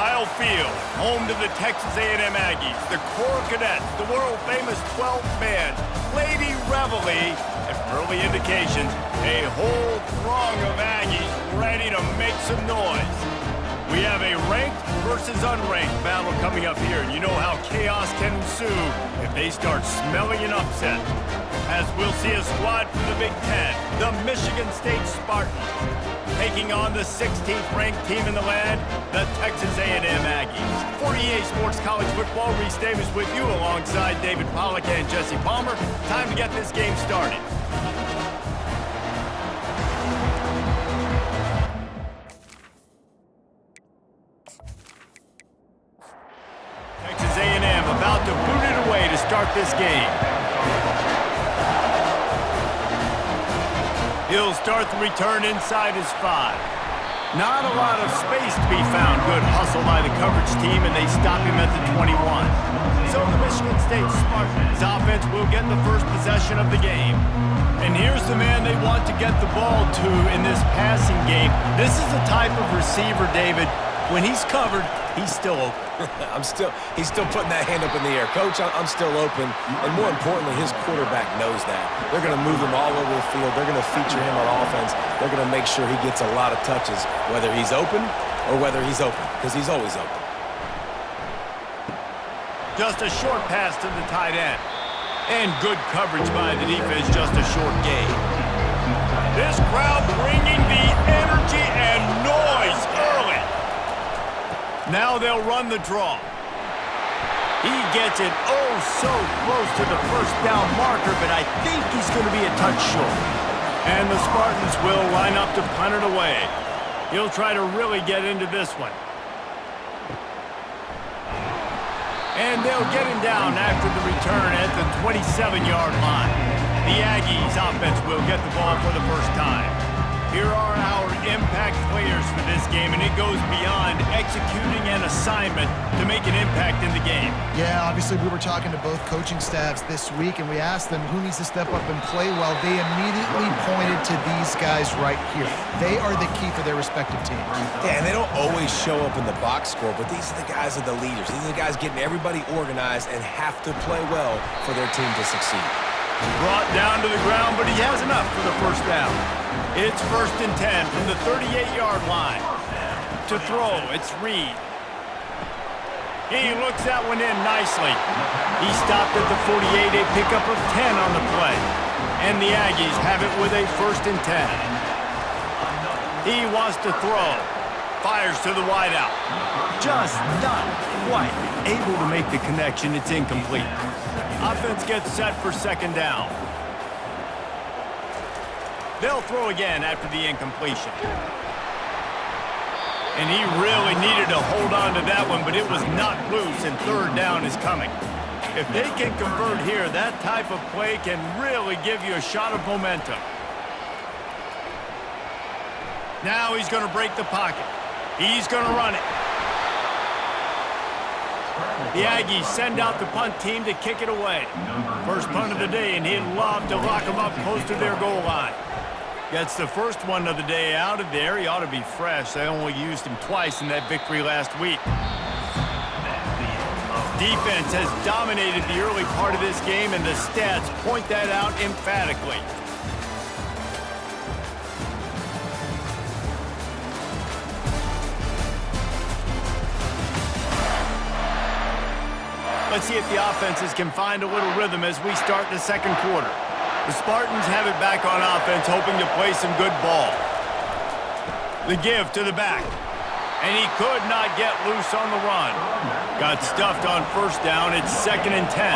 Kyle Field, home to the Texas A&M Aggies, the Corps Cadets, the world-famous 12th man, Lady Reveille, and from early indications, a whole throng of Aggies ready to make some noise. We have a ranked versus unranked battle coming up here, and you know how chaos can ensue if they start smelling an upset. As we'll see a squad from the Big Ten, the Michigan State Spartans, taking on the 16th ranked team in the land, the Texas A&M Aggies. For EA Sports College Football, Reese Davis with you alongside David Pollack and Jesse Palmer. Time to get this game started. Texas A&M about to boot it away to start this game. He'll start the return inside his 5. Not a lot of space to be found. Good hustle by the coverage team, and they stop him at the 21. So the Michigan State Spartans offense will get the first possession of the game. And here's the man they want to get the ball to in this passing game. This is the type of receiver, David, when he's covered, he's still open. He's still putting that hand up in the air. Coach, I'm still open. And more importantly, his quarterback knows that. They're going to move him all over the field. They're going to feature him on offense. They're going to make sure he gets a lot of touches, whether he's open or whether he's open, because he's always open. Just a short pass to the tight end. And good coverage by the defense, just a short gain. This crowd bringing the energy and noise early. Now they'll run the draw. He gets it oh so close to the first down marker, but I think he's going to be a touch short. And the Spartans will line up to punt it away. He'll try to really get into this one. And they'll get him down after the return at the 27-yard line. The Aggies offense will get the ball for the first time. Here are our impact players for this game, and it goes beyond executing an assignment to make an impact in the game. Yeah, obviously we were talking to both coaching staffs this week, and we asked them who needs to step up and play well. They immediately pointed to these guys right here. They are the key for their respective teams. Yeah, and they don't always show up in the box score, but these are the guys that are the leaders. These are the guys getting everybody organized and have to play well for their team to succeed. Brought down to the ground, but he has enough for the first down. It's 1st and 10 from the 38-yard line. To throw, it's Reed. He looks that one in nicely. He stopped at the 48, a pickup of 10 on the play. And the Aggies have it with a 1st and 10. He wants to throw. Fires to the wideout. Just not quite able to make the connection. It's incomplete. Offense gets set for 2nd down. They'll throw again after the incompletion. And he really needed to hold on to that one, but it was not loose, and 3rd down is coming. If they can convert here, that type of play can really give you a shot of momentum. Now he's going to break the pocket. He's going to run it. The Aggies send out the punt team to kick it away. First punt of the day, and he'd love to lock them up close to their goal line. Gets the first one of the day out of there. He ought to be fresh. They only used him twice in that victory last week. Defense has dominated the early part of this game, and the stats point that out emphatically. Let's see if the offenses can find a little rhythm as we start the 2nd quarter. The Spartans have it back on offense, hoping to play some good ball. The give to the back. And he could not get loose on the run. Got stuffed on 1st down. It's 2nd and 10.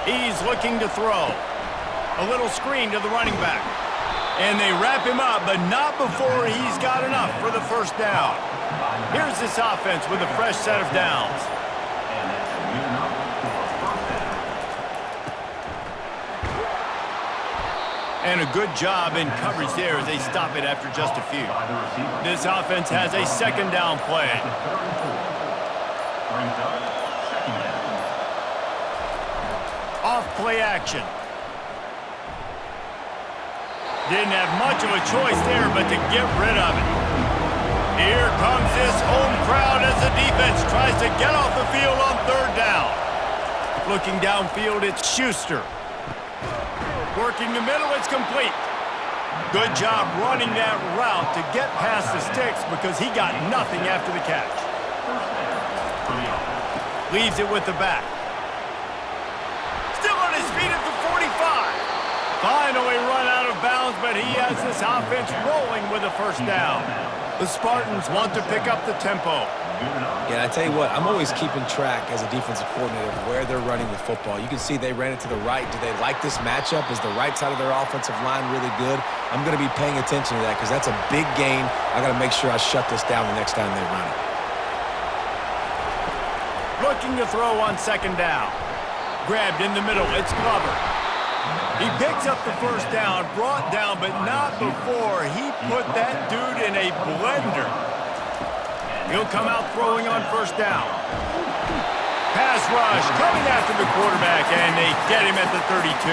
He's looking to throw. A little screen to the running back. And they wrap him up, but not before he's got enough for the 1st down. Here's this offense with a fresh set of downs. And a good job in coverage there as they stop it after just a few. This offense has a 2nd down play. Off play action. Didn't have much of a choice there, but to get rid of it. Here comes this home crowd as the defense tries to get off the field on third down. Looking downfield, it's Schuster. Working the middle, it's complete. Good job running that route to get past the sticks because he got nothing after the catch. Leaves it with the back. Still on his feet at the 45. Finally run out of bounds, but he has this offense rolling with a first down. The Spartans want to pick up the tempo. Yeah, I tell you what, I'm always keeping track as a defensive coordinator of where they're running the football. You can see they ran it to the right. Do they like this matchup? Is the right side of their offensive line really good? I'm going to be paying attention to that because that's a big game. I got to make sure I shut this down the next time they run it. Looking to throw on second down. Grabbed in the middle. It's Glover. He picks up the first down, brought down, but not before he put that dude in a blender. He'll come out throwing on first down. Pass rush coming after the quarterback, and they get him at the 32.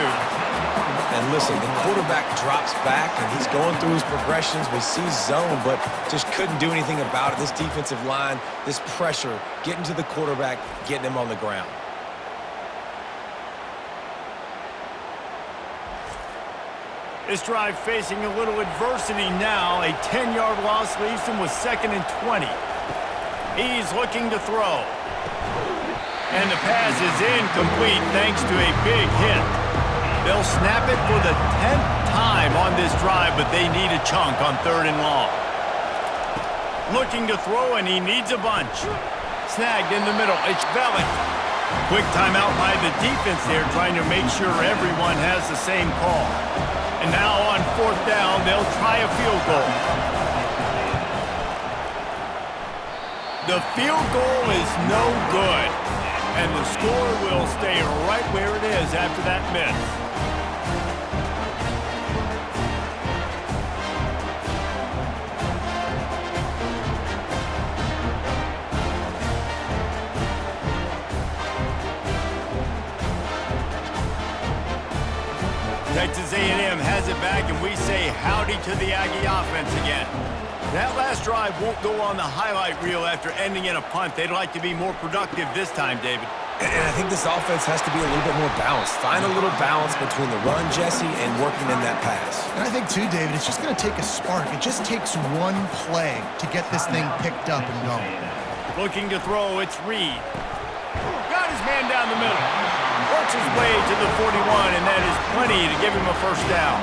And listen, the quarterback drops back, and he's going through his progressions. We see zone, but just couldn't do anything about it. This defensive line, this pressure, getting to the quarterback, getting him on the ground. This drive facing a little adversity now. A 10-yard loss leaves him with 2nd and 20. He's looking to throw. And the pass is incomplete thanks to a big hit. They'll snap it for the 10th time on this drive, but they need a chunk on 3rd and long. Looking to throw, and he needs a bunch. Snagged in the middle. It's Vellick. Quick timeout by the defense there, trying to make sure everyone has the same call. And now on 4th down, they'll try a field goal. The field goal is no good, and the score will stay right where it is after that miss. Texas A&M has it back, and we say howdy to the Aggie offense again. That last drive won't go on the highlight reel after ending in a punt. They'd like to be more productive this time, David. And I think this offense has to be a little bit more balanced. Find a little balance between the run, Jesse, and working in that pass. And I think, too, David, it's just going to take a spark. It just takes one play to get this thing picked up and going. Looking to throw, it's Reed. Got his man down the middle. Works his way to the 41, and that is plenty to give him a first down.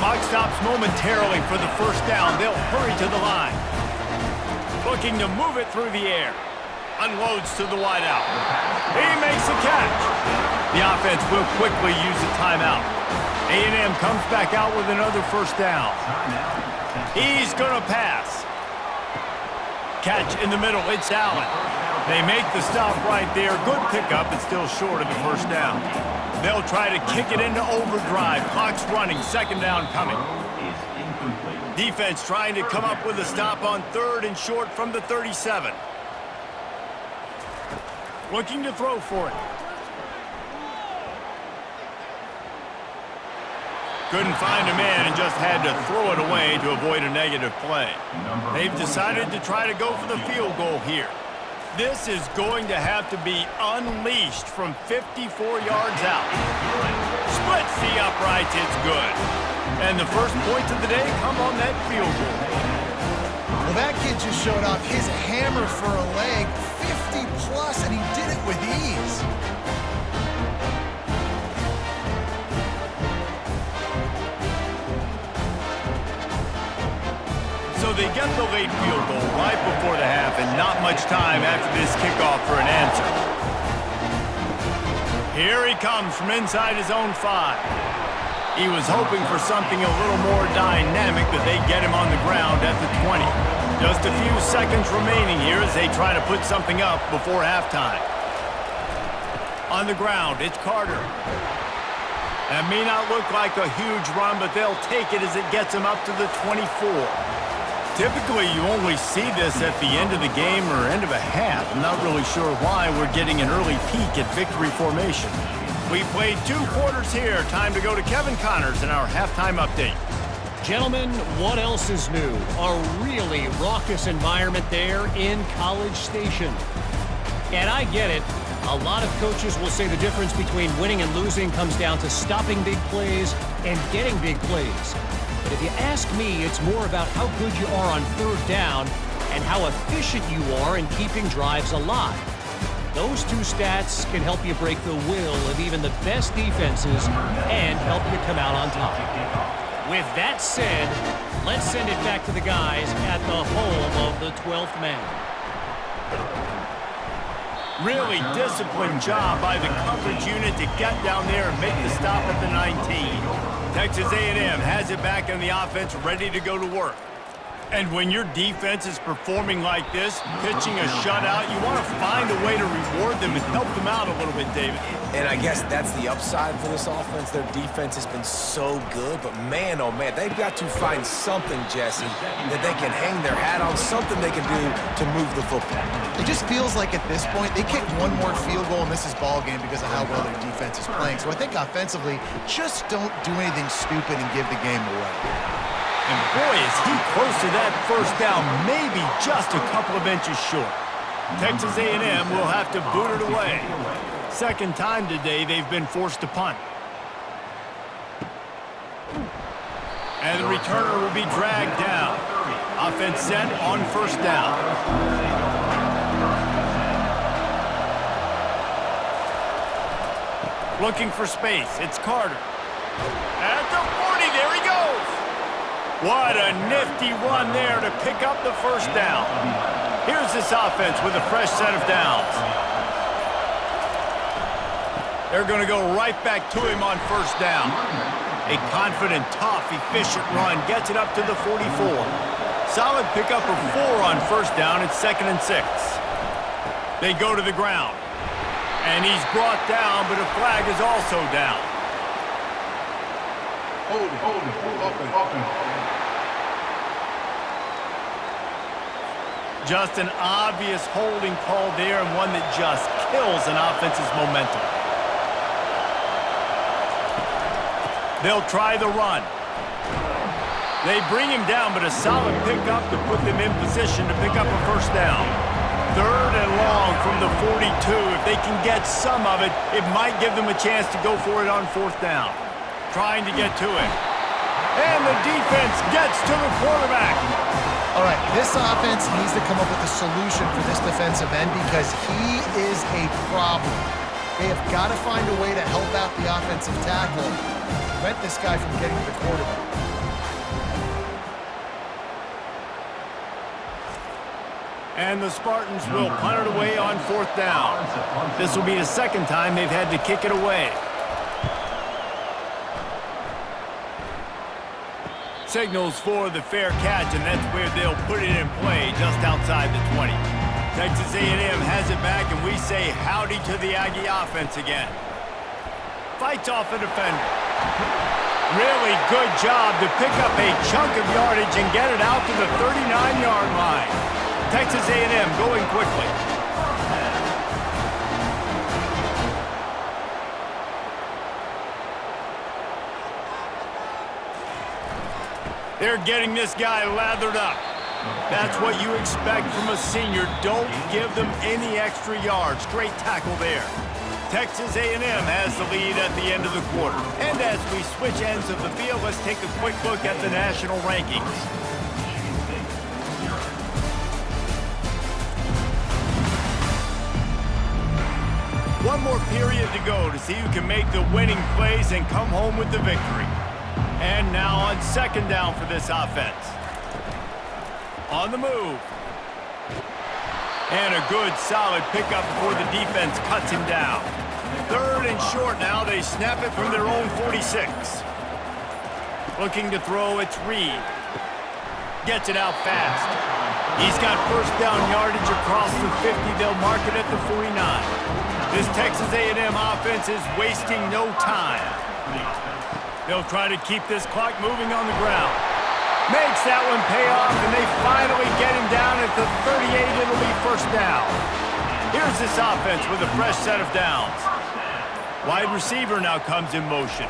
Clock stops momentarily for the first down. They'll hurry to the line. Looking to move it through the air. Unloads to the wideout. He makes the catch. The offense will quickly use a timeout. A&M comes back out with another first down. He's going to pass. Catch in the middle. It's Allen. They make the stop right there. Good pickup. It's still short of the first down. They'll try to kick it into overdrive. Clock's running. 2nd down coming. Defense trying to come up with a stop on 3rd and short from the 37. Looking to throw for it. Couldn't find a man and just had to throw it away to avoid a negative play. They've decided to try to go for the field goal here. This is going to have to be unleashed from 54 yards out. Splits the uprights, it's good. And the first points of the day come on that field goal. Well, that kid just showed off his hammer for a leg, 50 plus, and he did it with ease. So they get the late field goal right before the half, and not much time after this kickoff for an answer. Here he comes from inside his own 5. He was hoping for something a little more dynamic, but they get him on the ground at the 20. Just a few seconds remaining here as they try to put something up before halftime. On the ground, it's Carter. That may not look like a huge run, but they'll take it as it gets him up to the 24. Typically, you only see this at the end of the game or end of a half. I'm not really sure why we're getting an early peek at victory formation. We played 2 quarters here. Time to go to Kevin Connors in our halftime update. Gentlemen, what else is new? A really raucous environment there in College Station. And I get it. A lot of coaches will say the difference between winning and losing comes down to stopping big plays and getting big plays. But if you ask me, it's more about how good you are on third down and how efficient you are in keeping drives alive. Those two stats can help you break the will of even the best defenses and help you come out on top. With that said, let's send it back to the guys at the home of the 12th man. Really disciplined job by the coverage unit to get down there and make the stop at the 19. Texas A&M has it back in the offense, ready to go to work. And when your defense is performing like this, pitching a shutout, you want to find a way to reward them and help them out a little bit, David. And I guess that's the upside for this offense. Their defense has been so good, but man, oh man, they've got to find something, Jesse, that they can hang their hat on, something they can do to move the football. It just feels like at this point, they kick one more field goal and this is ball game because of how well their defense is playing. So I think offensively, just don't do anything stupid and give the game away. And boy, is he close to that first down, maybe just a couple of inches short. Texas A&M will have to boot it away. Second time today they've been forced to punt. And the returner will be dragged down. Offense set on first down. Looking for space, it's Carter. At the 40, there he goes. What a nifty run there to pick up the first down. Here's this offense with a fresh set of downs. They're going to go right back to him on first down. A confident, tough, efficient run gets it up to the 44. Solid pickup of 4 on first down. It's 2nd and 6. They go to the ground. And he's brought down, but a flag is also down. Hold it, open. Just an obvious holding call there, and one that just kills an offense's momentum. They'll try the run. They bring him down, but a solid pickup to put them in position to pick up a first down. 3rd and long from the 42. If they can get some of it, it might give them a chance to go for it on 4th down. Trying to get to it. And the defense gets to the quarterback. All right, this offense needs to come up with a solution for this defensive end because he is a problem. They have got to find a way to help out the offensive tackle, prevent this guy from getting to the quarterback. And the Spartans will punt it away on 4th down. This will be the 2nd time they've had to kick it away. Signals for the fair catch, and that's where they'll put it in play, just outside the 20. Texas A&M has it back, and we say howdy to the Aggie offense again. Fights off a defender. Really good job to pick up a chunk of yardage and get it out to the 39-yard line. Texas A&M going quickly. They're getting this guy lathered up. That's what you expect from a senior. Don't give them any extra yards. Great tackle there. Texas A&M has the lead at the end of the quarter. And as we switch ends of the field, let's take a quick look at the national rankings. One more period to go to see who can make the winning plays and come home with the victory. And now on 2nd down for this offense. On the move. And a good, solid pickup before the defense cuts him down. 3rd and short now. They snap it from their own 46. Looking to throw, it's Reed. Gets it out fast. He's got first down yardage across the 50. They'll mark it at the 49. This Texas A&M offense is wasting no time. They'll try to keep this clock moving on the ground. Makes that one pay off, and they finally get him down at the 38. It'll be first down. Here's this offense with a fresh set of downs. Wide receiver now comes in motion.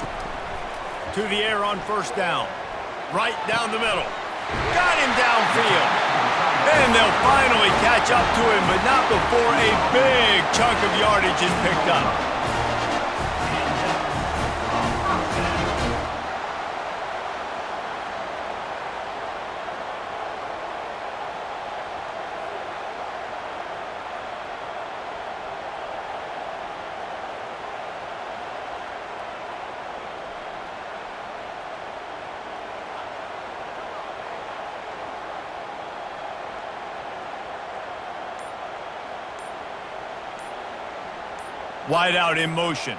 To the air on first down. right down the middle. Got him downfield. And they'll finally catch up to him, but not before a big chunk of yardage is picked up. Wide out in motion.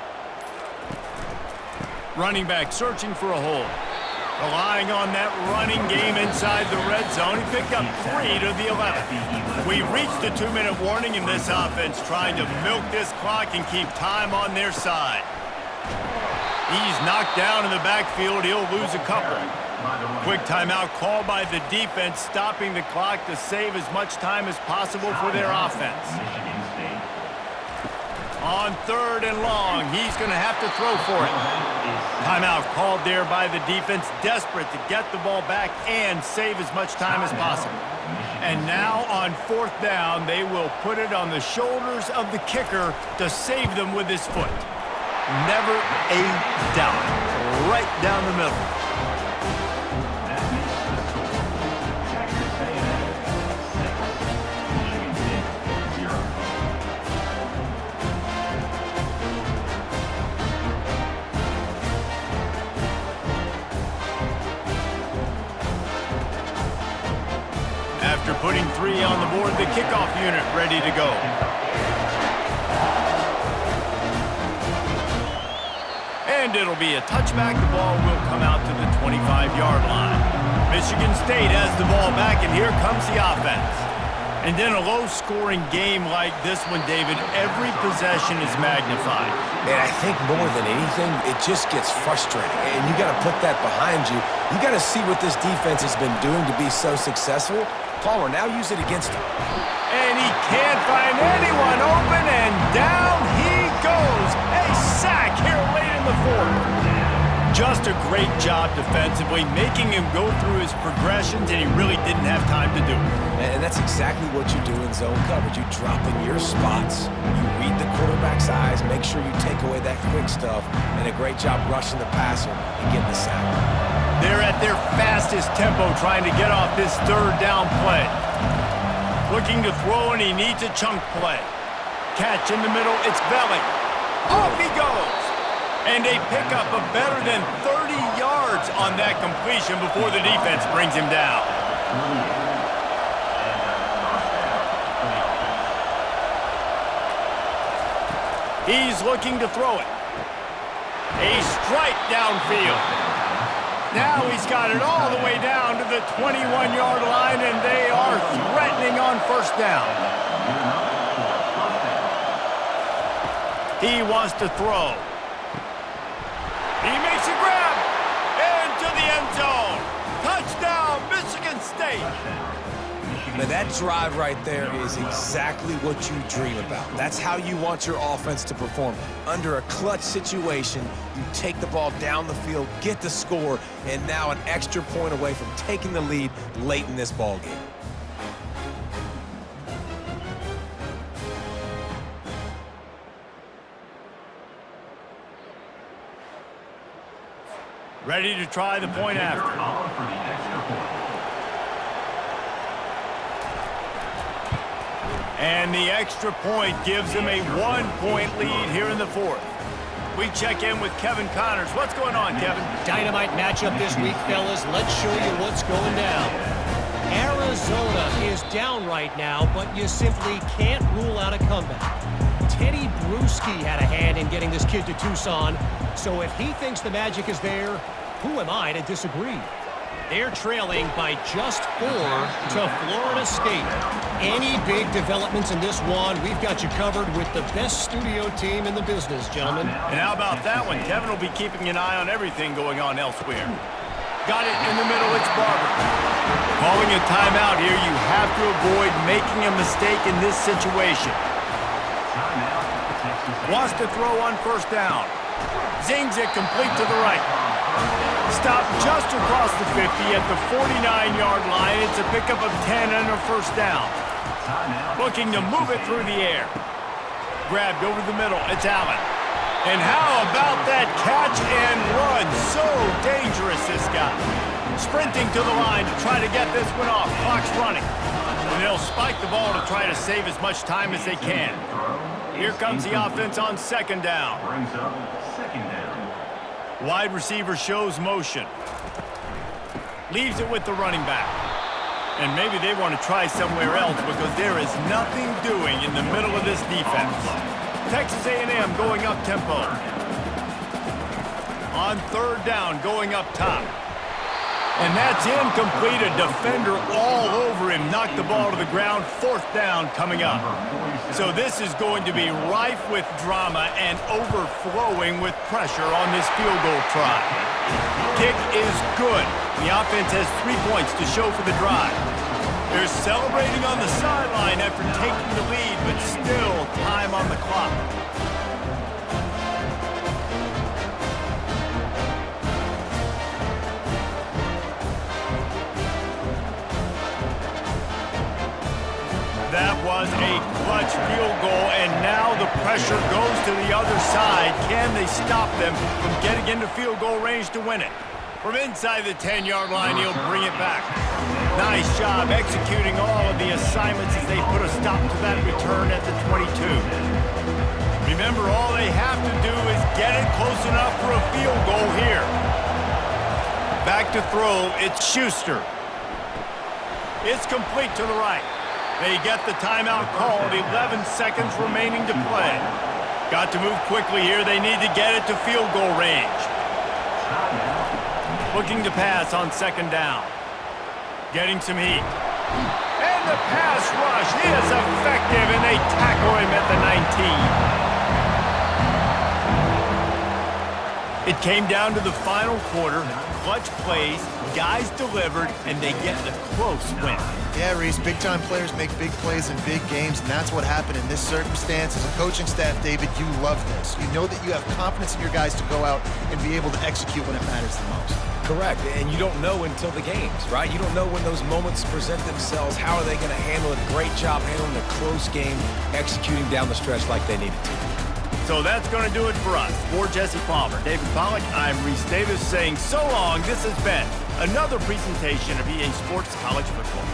Running back searching for a hole. Relying on that running game inside the red zone. He picked up 3 to the 11. We've reached the 2-minute warning in this offense, trying to milk this clock and keep time on their side. He's knocked down in the backfield. He'll lose a couple. Quick timeout called by the defense, stopping the clock to save as much time as possible for their offense. On 3rd and long, he's going to have to throw for it. Timeout called there by the defense, desperate to get the ball back and save as much time as possible. And now on 4th down, they will put it on the shoulders of the kicker to save them with his foot. Never a doubt. Right down the middle. After putting 3 on the board, the kickoff unit ready to go. And it'll be a touchback. The ball will come out to the 25-yard line. Michigan State has the ball back, and here comes the offense. And in a low-scoring game like this one, David, every possession is magnified. And I think more than anything, it just gets frustrating. And you got to put that behind you. You got to see what this defense has been doing to be so successful. Palmer, now use it against him. And he can't find anyone open, and down he goes. A sack here late in the 4th. Just a great job defensively, making him go through his progressions, and he really didn't have time to do it. And that's exactly what you do in zone coverage. You drop in your spots. You read the quarterback's eyes, make sure you take away that quick stuff, and a great job rushing the passer and getting the sack. They're at their fastest tempo trying to get off this 3rd down play. Looking to throw, and he needs a chunk play. Catch in the middle, it's Belly. Off he goes. And a pickup of better than 30 yards on that completion before the defense brings him down. He's looking to throw it. A strike downfield. Now he's got it all the way down to the 21-yard line, and they are threatening on 1st down. He wants to throw. He makes a grab into the end zone. Touchdown, Michigan State. Now that drive right there is exactly what you dream about. That's how you want your offense to perform. Under a clutch situation, you take the ball down the field, get the score, and now an extra point away from taking the lead late in this ball game. Ready to try the point after. And the extra point gives him a 1-point lead here in the 4th. We check in with Kevin Connors. What's going on, Kevin? Dynamite matchup this week, fellas. Let's show you what's going down. Arizona is down right now, but you simply can't rule out a comeback. Teddy Bruschi had a hand in getting this kid to Tucson, so if he thinks the magic is there, who am I to disagree? They're trailing by just 4 to Florida State. Any big developments in this one, we've got you covered with the best studio team in the business, gentlemen. And how about that one? Kevin will be keeping an eye on everything going on elsewhere. Got it in the middle, it's Barber. Calling a timeout here, you have to avoid making a mistake in this situation. Wants to throw on 1st down. Zings it complete to the right. Stop just across the 50 at the 49-yard line. It's a pickup of 10 and a first down. Looking to move it through the air. Grabbed over the middle. It's Allen. And how about that catch and run? So dangerous, this guy. Sprinting to the line to try to get this one off. Clock's running. And they'll spike the ball to try to save as much time as they can. Here comes the offense on second down. Wide receiver shows motion. Leaves it with the running back. And maybe they want to try somewhere else because there is nothing doing in the middle of this defense. Texas A&M going up tempo. On third down, going up top. And that's incomplete. A defender all over him. Knocked the ball to the ground. Fourth down coming up. So this is going to be rife with drama and overflowing with pressure on this field goal try. Kick is good. The offense has 3 points to show for the drive. They're celebrating on the sideline after taking the lead, but still time on the clock. That was a clutch field goal, and now the pressure goes to the other side. Can they stop them from getting into field goal range to win it? From inside the 10-yard line, he'll bring it back. Nice job executing all of the assignments as they put a stop to that return at the 22. Remember, all they have to do is get it close enough for a field goal here. Back to throw, it's Schuster. It's complete to the right. They get the timeout called, 11 seconds remaining to play. Got to move quickly here. They need to get it to field goal range. Looking to pass on second down. Getting some heat. And the pass rush is effective, and they tackle him at the 19. It came down to the final quarter. Clutch plays, guys delivered, and they get a close win. Yeah, Reese, big-time players make big plays in big games, and that's what happened in this circumstance. As a coaching staff, David, you love this. You know that you have confidence in your guys to go out and be able to execute when it matters the most. Correct, and you don't know until the games, right? You don't know when those moments present themselves. How are they going to handle it? Great job handling a close game, executing down the stretch like they needed to. So that's going to do it for us. For Jesse Palmer, David Pollack, I'm Reese Davis saying so long. This has been another presentation of EA Sports College Football.